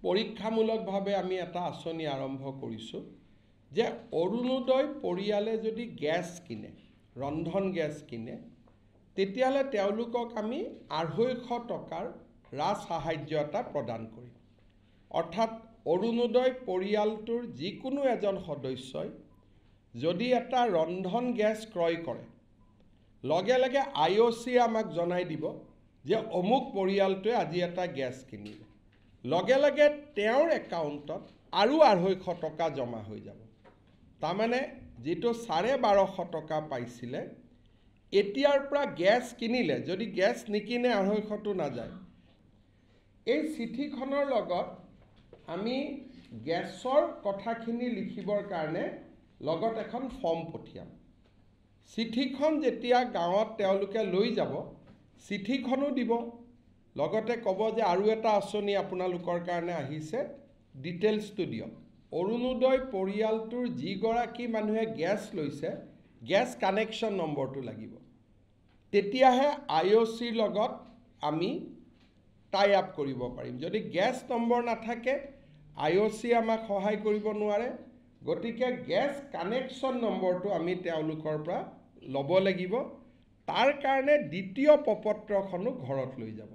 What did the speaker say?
পৰীক্ষামূলকভাৱে আমি এটা আঁচনি আৰম্ভ কৰিছোঁ যে অৰুণোদয় পৰিয়ালে যদি গেছ কিনে, ৰন্ধন গেছ কিনে, তেতিয়াহ'লে তেওঁলোকক আমি 250 টকাৰ ৰাজ সাহায্য এটা প্ৰদান কৰিম। অৰ্থাৎ অৰুণোদয় পৰিয়ালটোৰ যিকোনো এজন সদস্যই যদি এটা ৰন্ধন গেছ ক্ৰয় কৰে, লগে লগে IOC আমাক জনাই দিব যে অমুক পৰিয়ালটোৱে আজি এটা গেছ কিনিলে, লগে লগে তেওঁৰ একাউণ্টত আৰু 250 টকা জমা হৈ যাব। তাৰমানে যিটো 1250 টকা পাইছিলে, এতিয়াৰ পৰা গেছ কিনিলে, যদি গেছ নিকিনে 250টো নাযায়। এই চিঠিখনৰ লগত আমি গেছৰ কথাখিনি লিখিবৰ কাৰণে লগত এখন ফৰ্ম পঠিয়াম। চিঠিখন যেতিয়া গাঁৱত তেওঁলোকে লৈ যাব, চিঠিখনো দিব, লগতে ক'ব যে আৰু এটা আঁচনি আপোনালোকৰ কাৰণে আহিছে, ডিটেইলছটো দিয়ক। অৰুণোদয় পৰিয়ালটোৰ যিগৰাকী মানুহে গেছ লৈছে, গেছ কানেকশ্যন নম্বৰটো লাগিব। তেতিয়াহে IOCৰ লগত আমি টাই আপ কৰিব পাৰিম। যদি গেছ নম্বৰ নাথাকে, IOC আমাক সহায় কৰিব নোৱাৰে। গতিকে গেছ কানেকশ্যন নম্বৰটো আমি তেওঁলোকৰ পৰা ল'ব লাগিব। তাৰ কাৰণে দ্বিতীয় প্ৰপত্ৰখনো ঘৰত লৈ যাব।